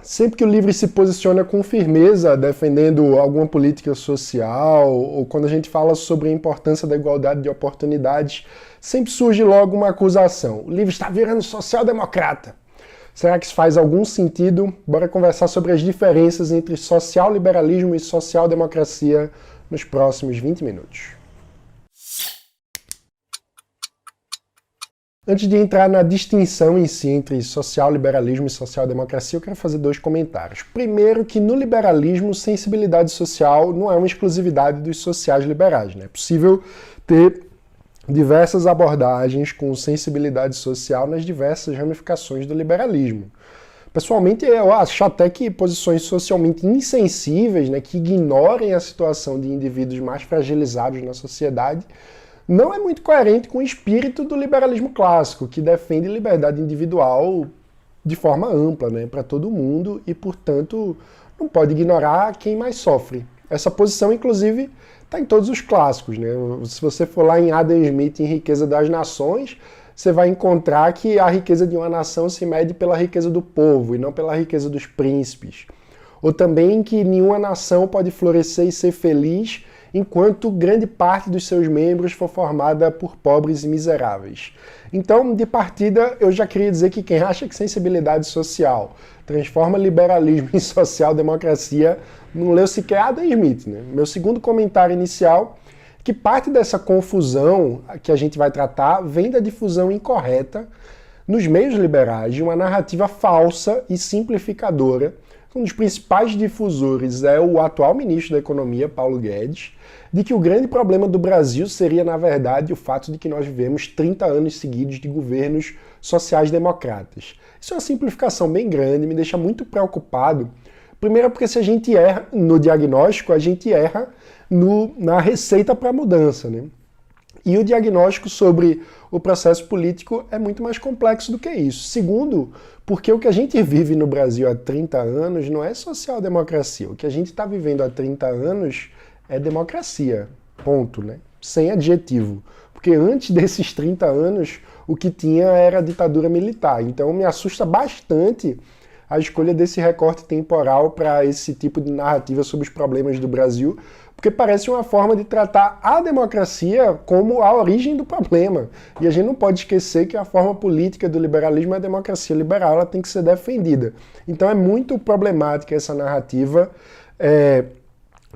Sempre que o Livre se posiciona com firmeza defendendo alguma política social, ou quando a gente fala sobre a importância da igualdade de oportunidades, sempre surge logo uma acusação. O Livre está virando social-democrata. Será que isso faz algum sentido? Bora conversar sobre as diferenças entre social-liberalismo e social-democracia nos próximos 20 minutos. Antes de entrar na distinção em si entre social-liberalismo e social-democracia, eu quero fazer dois comentários. Primeiro, que no liberalismo, sensibilidade social não é uma exclusividade dos sociais-liberais, né? É possível ter diversas abordagens com sensibilidade social nas diversas ramificações do liberalismo. Pessoalmente, eu acho até que posições socialmente insensíveis, né, que ignorem a situação de indivíduos mais fragilizados na sociedade, não é muito coerente com o espírito do liberalismo clássico, que defende liberdade individual de forma ampla, né, para todo mundo e, portanto, não pode ignorar quem mais sofre. Essa posição, inclusive, está em todos os clássicos, né? Se você for lá em Adam Smith, em Riqueza das Nações, você vai encontrar que a riqueza de uma nação se mede pela riqueza do povo e não pela riqueza dos príncipes. Ou também que nenhuma nação pode florescer e ser feliz enquanto grande parte dos seus membros for formada por pobres e miseráveis. Então, de partida, eu já queria dizer que quem acha que sensibilidade social transforma liberalismo em social-democracia não leu sequer Adam Smith, né? Meu segundo comentário inicial é que parte dessa confusão que a gente vai tratar vem da difusão incorreta nos meios liberais de uma narrativa falsa e simplificadora. Um dos principais difusores é o atual ministro da Economia, Paulo Guedes, de que o grande problema do Brasil seria, na verdade, o fato de que nós vivemos 30 anos seguidos de governos sociais-democratas. Isso é uma simplificação bem grande, me deixa muito preocupado. Primeiro porque se a gente erra no diagnóstico, a gente erra na receita para a mudança, né? E o diagnóstico sobre o processo político é muito mais complexo do que isso. Segundo, porque o que a gente vive no Brasil há 30 anos não é social-democracia. O que a gente está vivendo há 30 anos é democracia. Ponto, né? Sem adjetivo. Porque antes desses 30 anos, o que tinha era a ditadura militar. Então me assusta bastante a escolha desse recorte temporal para esse tipo de narrativa sobre os problemas do Brasil, porque parece uma forma de tratar a democracia como a origem do problema. E a gente não pode esquecer que a forma política do liberalismo é a democracia liberal, ela tem que ser defendida. Então é muito problemática essa narrativa,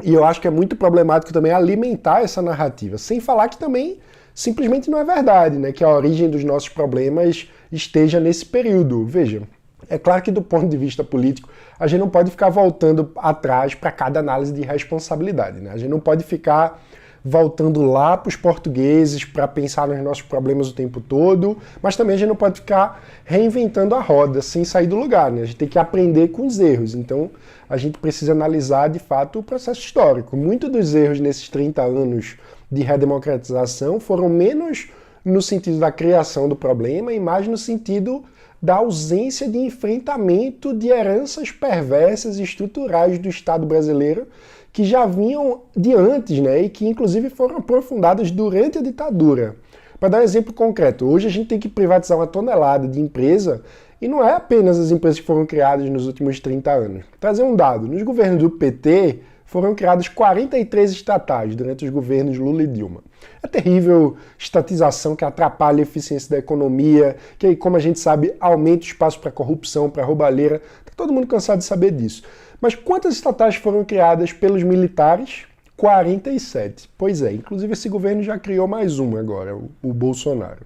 e eu acho que é muito problemático também alimentar essa narrativa, sem falar que também simplesmente não é verdade, né, que a origem dos nossos problemas esteja nesse período. Veja, é claro que do ponto de vista político, a gente não pode ficar voltando atrás para cada análise de responsabilidade, né? A gente não pode ficar voltando lá para os portugueses para pensar nos nossos problemas o tempo todo, mas também a gente não pode ficar reinventando a roda sem sair do lugar, né? A gente tem que aprender com os erros, então a gente precisa analisar de fato o processo histórico. Muitos dos erros nesses 30 anos de redemocratização foram menos no sentido da criação do problema e mais no sentido da ausência de enfrentamento de heranças perversas e estruturais do Estado brasileiro que já vinham de antes, né, e que inclusive foram aprofundadas durante a ditadura. Para dar um exemplo concreto, hoje a gente tem que privatizar uma tonelada de empresa e não é apenas as empresas que foram criadas nos últimos 30 anos. Vou trazer um dado, nos governos do PT foram criadas 43 estatais durante os governos Lula e Dilma. É terrível estatização que atrapalha a eficiência da economia, que, como a gente sabe, aumenta o espaço para corrupção, para roubalheira. Está todo mundo cansado de saber disso. Mas quantas estatais foram criadas pelos militares? 47. Pois é, inclusive esse governo já criou mais uma agora, o Bolsonaro.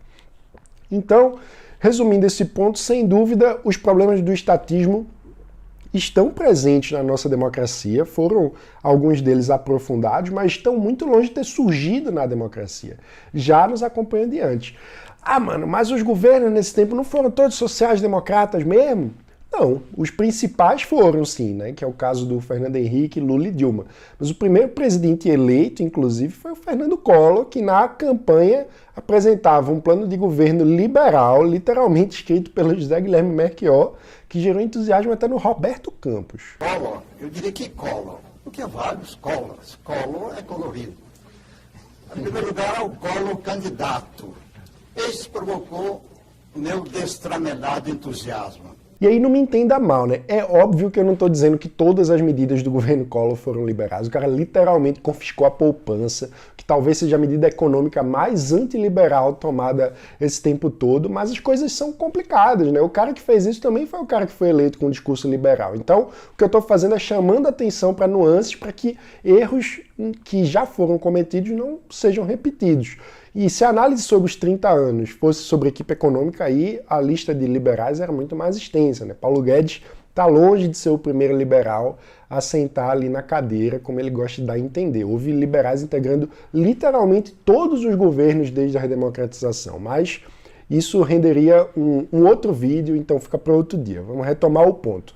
Então, resumindo esse ponto, sem dúvida, os problemas do estatismo estão presentes na nossa democracia, foram alguns deles aprofundados, mas estão muito longe de ter surgido na democracia. Já nos acompanham de antes. Ah, mano, mas os governos nesse tempo não foram todos sociais-democratas mesmo? Não, os principais foram sim, né? Que é o caso do Fernando Henrique, Lula e Dilma. Mas o primeiro presidente eleito, inclusive, foi o Fernando Collor, que na campanha apresentava um plano de governo liberal, literalmente escrito pelo José Guilherme Melchior, que gerou entusiasmo até no Roberto Campos. Collor, eu diria que Collor, porque há vários Collors. Collor é colorido. Em primeiro lugar, o Collor candidato. Esse provocou o meu destramelado entusiasmo. E aí não me entenda mal, né? É óbvio que eu não estou dizendo que todas as medidas do governo Collor foram liberais. O cara literalmente confiscou a poupança, que talvez seja a medida econômica mais antiliberal tomada esse tempo todo, mas as coisas são complicadas, né? O cara que fez isso também foi o cara que foi eleito com um discurso liberal. Então, o que eu estou fazendo é chamando a atenção para nuances, para que erros que já foram cometidos não sejam repetidos. E se a análise sobre os 30 anos fosse sobre equipe econômica, aí a lista de liberais era muito mais extensa, né? Paulo Guedes está longe de ser o primeiro liberal a sentar ali na cadeira, como ele gosta de dar a entender. Houve liberais integrando literalmente todos os governos desde a redemocratização, mas isso renderia um outro vídeo, então fica para outro dia. Vamos retomar o ponto.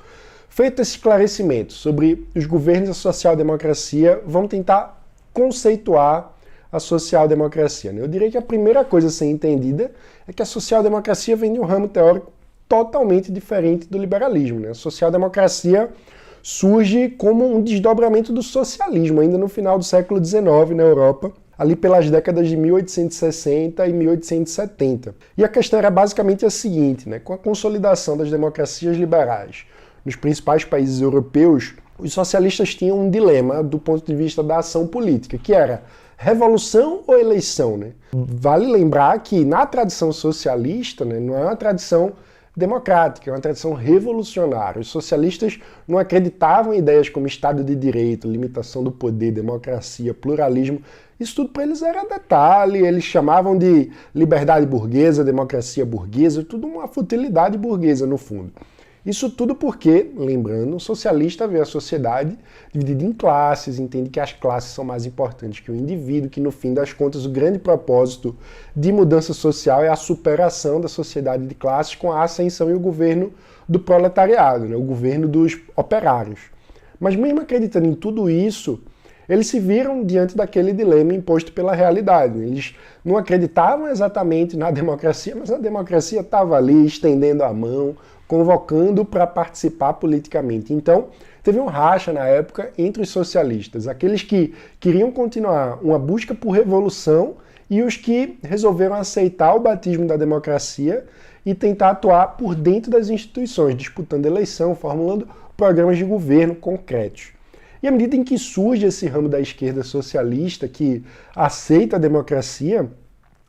Feito esse esclarecimento sobre os governos da social-democracia, vamos tentar conceituar a social-democracia, né? Eu diria que a primeira coisa a ser entendida é que a social-democracia vem de um ramo teórico totalmente diferente do liberalismo, né? A social-democracia surge como um desdobramento do socialismo, ainda no final do século XIX na Europa, ali pelas décadas de 1860 e 1870. E a questão era basicamente a seguinte, né? Com a consolidação das democracias liberais nos principais países europeus, os socialistas tinham um dilema do ponto de vista da ação política, que era revolução ou eleição, né? Vale lembrar que na tradição socialista, né, não é uma tradição democrática, é uma tradição revolucionária. Os socialistas não acreditavam em ideias como Estado de Direito, limitação do poder, democracia, pluralismo. Isso tudo para eles era detalhe, eles chamavam de liberdade burguesa, democracia burguesa, tudo uma futilidade burguesa no fundo. Isso tudo porque, lembrando, o socialista vê a sociedade dividida em classes, entende que as classes são mais importantes que o indivíduo, que no fim das contas o grande propósito de mudança social é a superação da sociedade de classes com a ascensão e o governo do proletariado, né, o governo dos operários. Mas mesmo acreditando em tudo isso, eles se viram diante daquele dilema imposto pela realidade. Eles não acreditavam exatamente na democracia, mas a democracia estava ali estendendo a mão, convocando para participar politicamente. Então, teve um racha na época entre os socialistas, aqueles que queriam continuar uma busca por revolução e os que resolveram aceitar o batismo da democracia e tentar atuar por dentro das instituições, disputando eleição, formulando programas de governo concretos. E à medida em que surge esse ramo da esquerda socialista que aceita a democracia,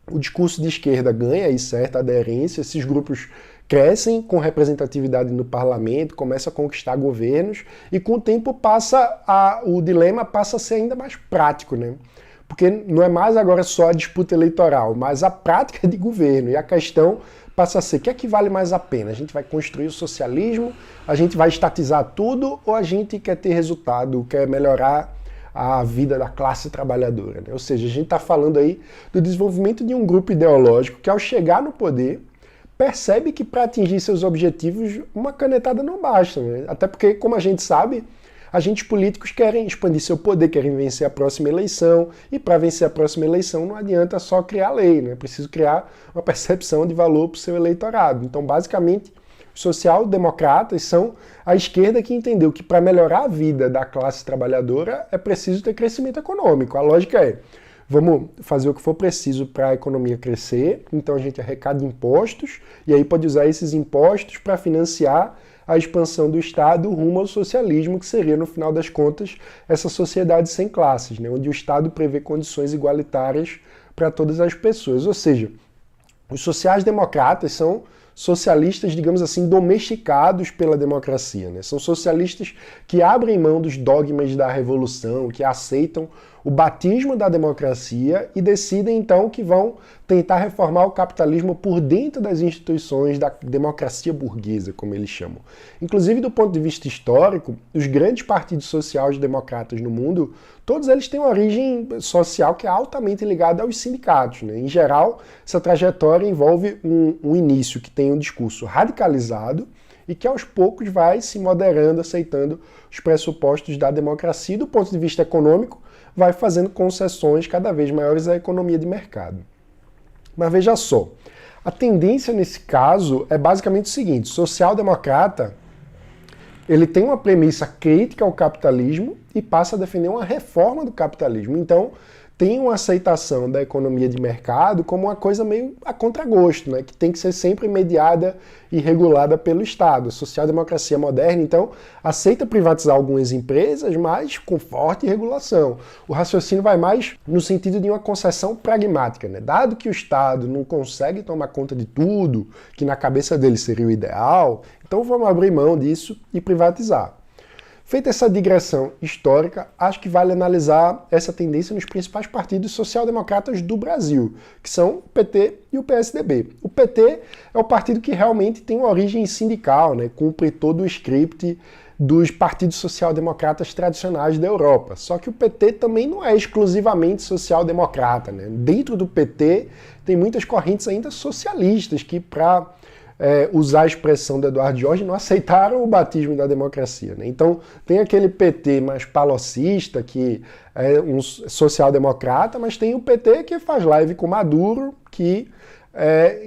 o discurso de esquerda ganha aí certa aderência, esses grupos crescem com representatividade no parlamento, começam a conquistar governos e com o tempo o dilema passa a ser ainda mais prático, né? Porque não é mais agora só a disputa eleitoral, mas a prática de governo. E a questão passa a ser, o que é que vale mais a pena? A gente vai construir o socialismo, a gente vai estatizar tudo ou a gente quer ter resultado, quer melhorar a vida da classe trabalhadora, né? Ou seja, a gente está falando aí do desenvolvimento de um grupo ideológico que ao chegar no poder percebe que para atingir seus objetivos uma canetada não basta, né? Até porque, como a gente sabe, agentes políticos querem expandir seu poder, querem vencer a próxima eleição, e para vencer a próxima eleição não adianta só criar lei, né? É preciso criar uma percepção de valor para o seu eleitorado. Então, basicamente, os social-democratas são a esquerda que entendeu que para melhorar a vida da classe trabalhadora é preciso ter crescimento econômico. A lógica é, vamos fazer o que for preciso para a economia crescer, então a gente arrecada impostos, e aí pode usar esses impostos para financiar a expansão do Estado rumo ao socialismo, que seria, no final das contas, essa sociedade sem classes, né, onde o Estado prevê condições igualitárias para todas as pessoas. Ou seja, os sociais-democratas são socialistas, digamos assim, domesticados pela democracia, né? São socialistas que abrem mão dos dogmas da revolução, que aceitam o batismo da democracia e decidem então que vão tentar reformar o capitalismo por dentro das instituições da democracia burguesa, como eles chamam. Inclusive, do ponto de vista histórico, os grandes partidos sociais-democratas no mundo, todos eles têm uma origem social que é altamente ligada aos sindicatos, né? Em geral, essa trajetória envolve um início que tem um discurso radicalizado e que aos poucos vai se moderando, aceitando os pressupostos da democracia e, do ponto de vista econômico, vai fazendo concessões cada vez maiores à economia de mercado. Mas veja só, a tendência nesse caso é basicamente o seguinte: o social-democrata ele tem uma premissa crítica ao capitalismo e passa a defender uma reforma do capitalismo. Então, tem uma aceitação da economia de mercado como uma coisa meio a contragosto, né? Que tem que ser sempre mediada e regulada pelo Estado. A social-democracia moderna, então, aceita privatizar algumas empresas, mas com forte regulação. O raciocínio vai mais no sentido de uma concessão pragmática, né? Dado que o Estado não consegue tomar conta de tudo, que na cabeça dele seria o ideal, então vamos abrir mão disso e privatizar. Feita essa digressão histórica, acho que vale analisar essa tendência nos principais partidos social-democratas do Brasil, que são o PT e o PSDB. O PT é o partido que realmente tem uma origem sindical, né? Cumpre todo o script dos partidos social-democratas tradicionais da Europa. Só que o PT também não é exclusivamente social-democrata, né? Dentro do PT tem muitas correntes ainda socialistas que, para usar a expressão do Eduardo Jorge, não aceitaram o batismo da democracia, né? Então tem aquele PT mais palocista, que é um social-democrata, mas tem o PT que faz live com Maduro, que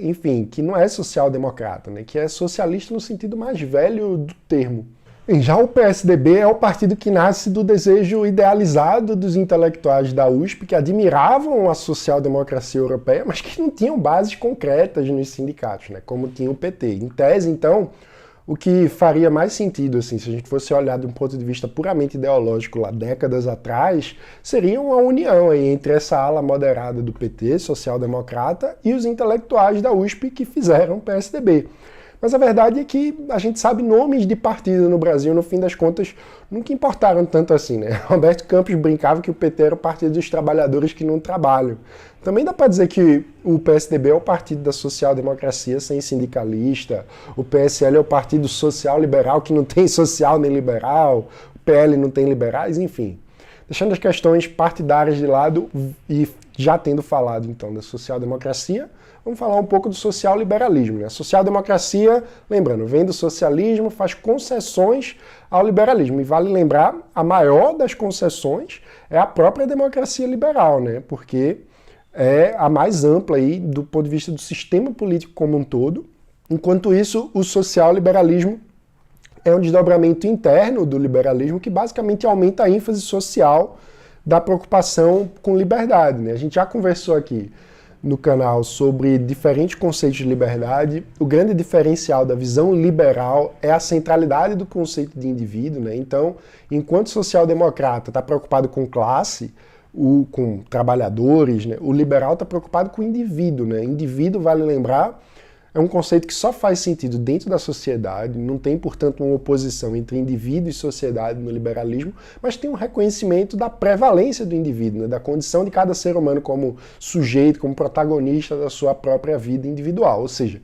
enfim, que não é social-democrata, né? Que é socialista no sentido mais velho do termo. Já o PSDB é o partido que nasce do desejo idealizado dos intelectuais da USP que admiravam a social-democracia europeia, mas que não tinham bases concretas nos sindicatos, né, como tinha o PT. Em tese, então, o que faria mais sentido, assim, se a gente fosse olhar de um ponto de vista puramente ideológico lá décadas atrás, seria uma união aí entre essa ala moderada do PT, social-democrata, e os intelectuais da USP que fizeram o PSDB. Mas a verdade é que a gente sabe nomes de partido no Brasil, no fim das contas, nunca importaram tanto assim, né? Roberto Campos brincava que o PT era o partido dos trabalhadores que não trabalham. Também dá para dizer que o PSDB é o partido da social-democracia sem sindicalista, o PSL é o partido social-liberal que não tem social nem liberal, o PL não tem liberais, enfim. Deixando as questões partidárias de lado e já tendo falado então da social-democracia, vamos falar um pouco do social-liberalismo, né? A social-democracia, lembrando, vem do socialismo, faz concessões ao liberalismo. E vale lembrar, a maior das concessões é a própria democracia liberal, né? Porque é a mais ampla aí do ponto de vista do sistema político como um todo. Enquanto isso, o social-liberalismo é um desdobramento interno do liberalismo que basicamente aumenta a ênfase social da preocupação com liberdade, né? A gente já conversou aqui no canal sobre diferentes conceitos de liberdade. O grande diferencial da visão liberal é a centralidade do conceito de indivíduo, né? Então, enquanto social-democrata está preocupado com classe, com trabalhadores, né? O liberal está preocupado com o indivíduo, né? Indivíduo, vale lembrar, é um conceito que só faz sentido dentro da sociedade, não tem, portanto, uma oposição entre indivíduo e sociedade no liberalismo, mas tem um reconhecimento da prevalência do indivíduo, né, da condição de cada ser humano como sujeito, como protagonista da sua própria vida individual. Ou seja,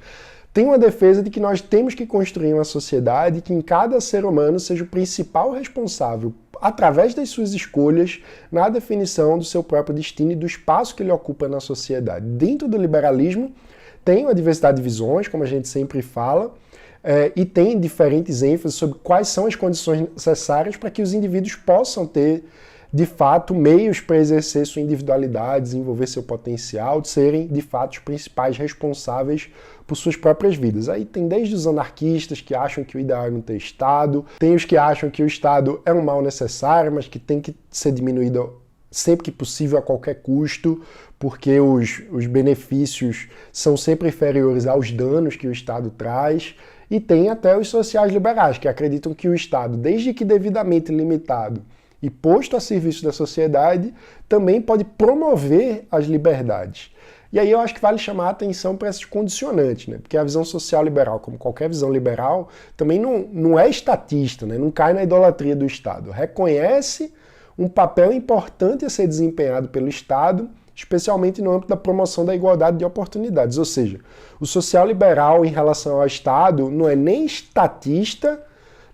tem uma defesa de que nós temos que construir uma sociedade que em cada ser humano seja o principal responsável, através das suas escolhas, na definição do seu próprio destino e do espaço que ele ocupa na sociedade. Dentro do liberalismo, tem uma diversidade de visões, como a gente sempre fala, e tem diferentes ênfases sobre quais são as condições necessárias para que os indivíduos possam ter, de fato, meios para exercer sua individualidade, desenvolver seu potencial, de serem, de fato, os principais responsáveis por suas próprias vidas. Aí tem desde os anarquistas que acham que o ideal é não ter Estado, tem os que acham que o Estado é um mal necessário, mas que tem que ser diminuído sempre que possível, a qualquer custo, porque os benefícios são sempre inferiores aos danos que o Estado traz. E tem até os sociais liberais, que acreditam que o Estado, desde que devidamente limitado e posto a serviço da sociedade, também pode promover as liberdades. E aí eu acho que vale chamar a atenção para esses condicionantes, né? Porque a visão social liberal, como qualquer visão liberal, também não é estatista, né? Não cai na idolatria do Estado. Reconhece um papel importante a ser desempenhado pelo Estado, especialmente no âmbito da promoção da igualdade de oportunidades. Ou seja, o social liberal em relação ao Estado não é nem estatista,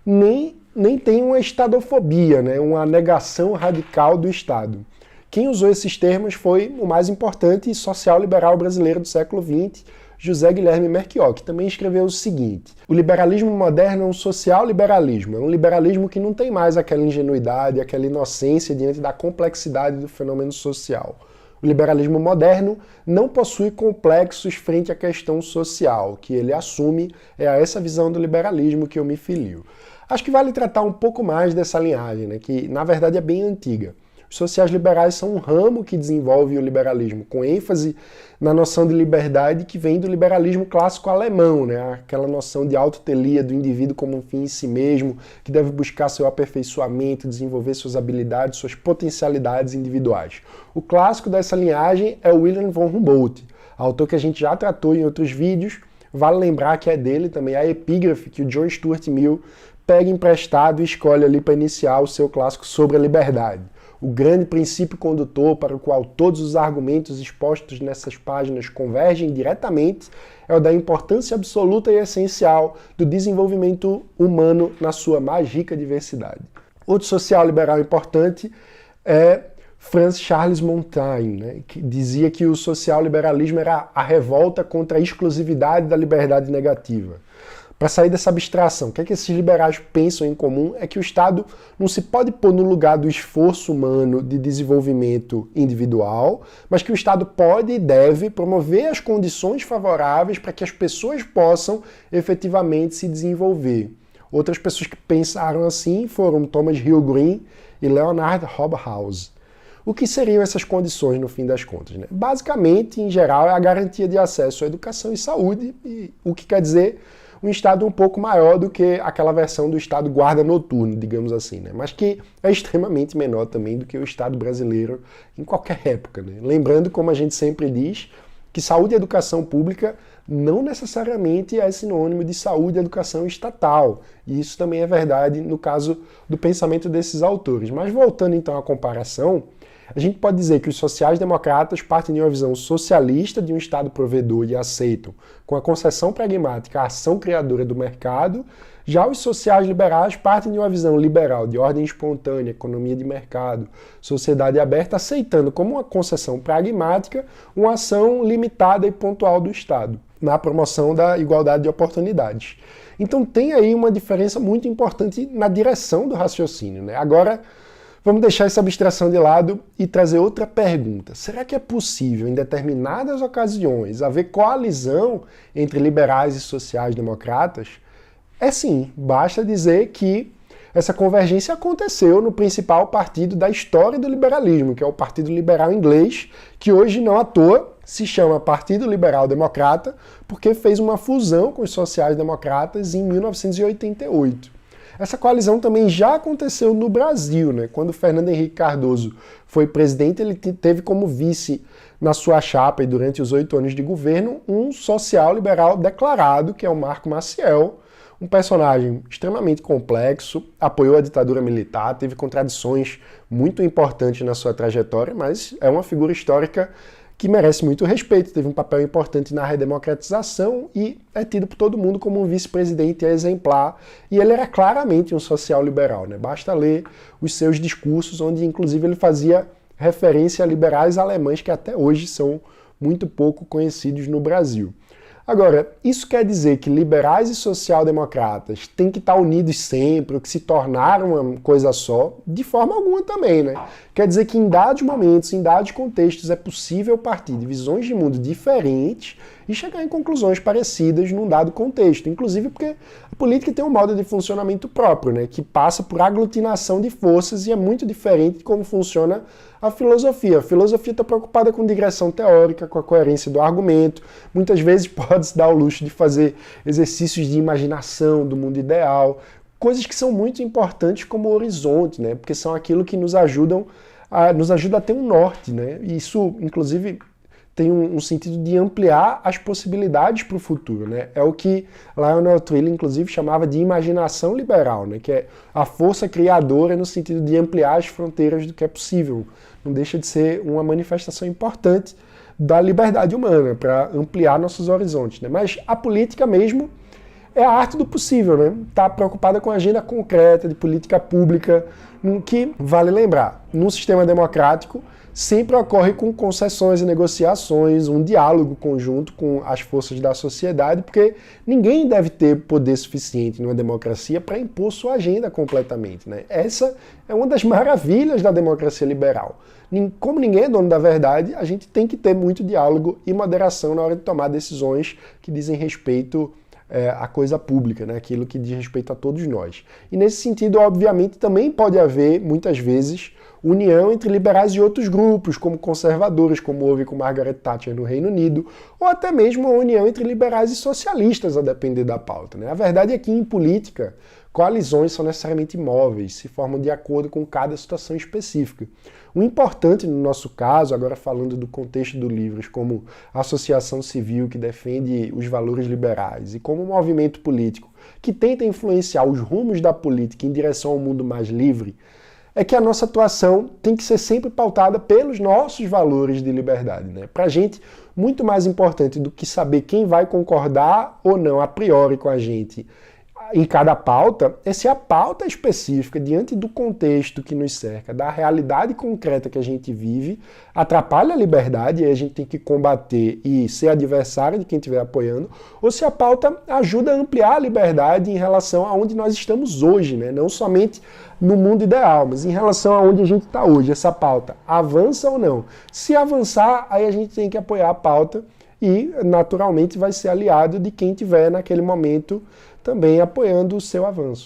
nem tem uma estadofobia, né? Uma negação radical do Estado. Quem usou esses termos foi o mais importante social liberal brasileiro do século XX, José Guilherme Melchior, que também escreveu o seguinte: o liberalismo moderno é um social liberalismo, é um liberalismo que não tem mais aquela ingenuidade, aquela inocência diante da complexidade do fenômeno social. O liberalismo moderno não possui complexos frente à questão social. O que ele assume é a essa visão do liberalismo que eu me filio. Acho que vale tratar um pouco mais dessa linhagem, né, que na verdade é bem antiga. Os Os sociais liberais são um ramo que desenvolve o liberalismo, com ênfase na noção de liberdade que vem do liberalismo clássico alemão, né? Aquela noção de autotelia do indivíduo como um fim em si mesmo, que deve buscar seu aperfeiçoamento, desenvolver suas habilidades, suas potencialidades individuais. O clássico dessa linhagem é Wilhelm von Humboldt, autor que a gente já tratou em outros vídeos. Vale lembrar que é dele também a epígrafe que o John Stuart Mill pega emprestado e escolhe ali para iniciar o seu clássico sobre a liberdade. O grande princípio condutor para o qual todos os argumentos expostos nessas páginas convergem diretamente é o da importância absoluta e essencial do desenvolvimento humano na sua mais rica diversidade. Outro social liberal importante é Franz Charles Montaigne, né, que dizia que o social-liberalismo era a revolta contra a exclusividade da liberdade negativa. Para sair dessa abstração, o que esses liberais pensam em comum é que o Estado não se pode pôr no lugar do esforço humano de desenvolvimento individual, mas que o Estado pode e deve promover as condições favoráveis para que as pessoas possam efetivamente se desenvolver. Outras pessoas que pensaram assim foram Thomas Hill Green e Leonard Hobhouse. O que seriam essas condições no fim das contas, né? Basicamente, em geral, é a garantia de acesso à educação e saúde, e o que quer dizer um Estado um pouco maior do que aquela versão do Estado guarda noturno, digamos assim, né? Mas que é extremamente menor também do que o Estado brasileiro em qualquer época, né? Lembrando, como a gente sempre diz, que saúde e educação pública não necessariamente é sinônimo de saúde e educação estatal. E isso também é verdade no caso do pensamento desses autores. Mas voltando então à comparação, a gente pode dizer que os sociais-democratas partem de uma visão socialista de um Estado provedor e aceitam, com a concessão pragmática, a ação criadora do mercado. Já os sociais-liberais partem de uma visão liberal, de ordem espontânea, economia de mercado, sociedade aberta, aceitando como uma concessão pragmática uma ação limitada e pontual do Estado, na promoção da igualdade de oportunidades. Então tem aí uma diferença muito importante na direção do raciocínio, né? Agora, vamos deixar essa abstração de lado e trazer outra pergunta. Será que é possível, em determinadas ocasiões, haver coalizão entre liberais e sociais-democratas? É sim, basta dizer que essa convergência aconteceu no principal partido da história do liberalismo, que é o Partido Liberal Inglês, que hoje, não à toa, se chama Partido Liberal Democrata, porque fez uma fusão com os sociais-democratas em 1988. Essa coalizão também já aconteceu no Brasil, né? Quando Fernando Henrique Cardoso foi presidente, ele teve como vice na sua chapa e durante os 8 anos de governo um social-liberal declarado, que é o Marco Maciel, um personagem extremamente complexo, apoiou a ditadura militar, teve contradições muito importantes na sua trajetória, mas é uma figura histórica que merece muito respeito, teve um papel importante na redemocratização e é tido por todo mundo como um vice-presidente exemplar, e ele era claramente um social-liberal, né? Basta ler os seus discursos, onde inclusive ele fazia referência a liberais alemães que até hoje são muito pouco conhecidos no Brasil. Agora, isso quer dizer que liberais e social-democratas têm que estar unidos sempre, ou que se tornaram uma coisa só? De forma alguma também, né? Quer dizer que em dados momentos, em dados contextos, é possível partir de visões de mundo diferentes e chegar em conclusões parecidas num dado contexto. Inclusive porque a política tem um modo de funcionamento próprio, né? Que passa por aglutinação de forças e é muito diferente de como funciona a filosofia. A filosofia está preocupada com digressão teórica, com a coerência do argumento. Muitas vezes pode-se dar o luxo de fazer exercícios de imaginação do mundo ideal, coisas que são muito importantes como horizonte, né? Porque são aquilo que nos ajuda a ter um norte, né? E isso, inclusive, tem um sentido de ampliar as possibilidades para o futuro, né? É o que Lionel Trilling, inclusive, chamava de imaginação liberal, né? Que é a força criadora no sentido de ampliar as fronteiras do que é possível. Não deixa de ser uma manifestação importante da liberdade humana para ampliar nossos horizontes, né? Mas a política mesmo é a arte do possível, né? Está preocupada com a agenda concreta de política pública, que, vale lembrar, num sistema democrático, sempre ocorre com concessões e negociações, um diálogo conjunto com as forças da sociedade, porque ninguém deve ter poder suficiente numa democracia para impor sua agenda completamente, né? Essa é uma das maravilhas da democracia liberal. Como ninguém é dono da verdade, a gente tem que ter muito diálogo e moderação na hora de tomar decisões que dizem respeito à coisa pública, né? Aquilo que diz respeito a todos nós. E nesse sentido, obviamente, também pode haver, muitas vezes, união entre liberais e outros grupos, como conservadores, como houve com Margaret Thatcher no Reino Unido, ou até mesmo a união entre liberais e socialistas, a depender da pauta, né? A verdade é que em política, coalizões são necessariamente móveis, se formam de acordo com cada situação específica. O importante no nosso caso, agora falando do contexto do Livros como associação civil que defende os valores liberais e como movimento político que tenta influenciar os rumos da política em direção ao mundo mais livre, é que a nossa atuação tem que ser sempre pautada pelos nossos valores de liberdade, né? Pra gente, muito mais importante do que saber quem vai concordar ou não a priori com a gente em cada pauta, é se a pauta específica, diante do contexto que nos cerca, da realidade concreta que a gente vive, atrapalha a liberdade, e aí a gente tem que combater e ser adversário de quem estiver apoiando, ou se a pauta ajuda a ampliar a liberdade em relação a onde nós estamos hoje, né? Não somente no mundo ideal, mas em relação a onde a gente está hoje. Essa pauta avança ou não? Se avançar, aí a gente tem que apoiar a pauta e, naturalmente, vai ser aliado de quem tiver naquele momento também apoiando o seu avanço.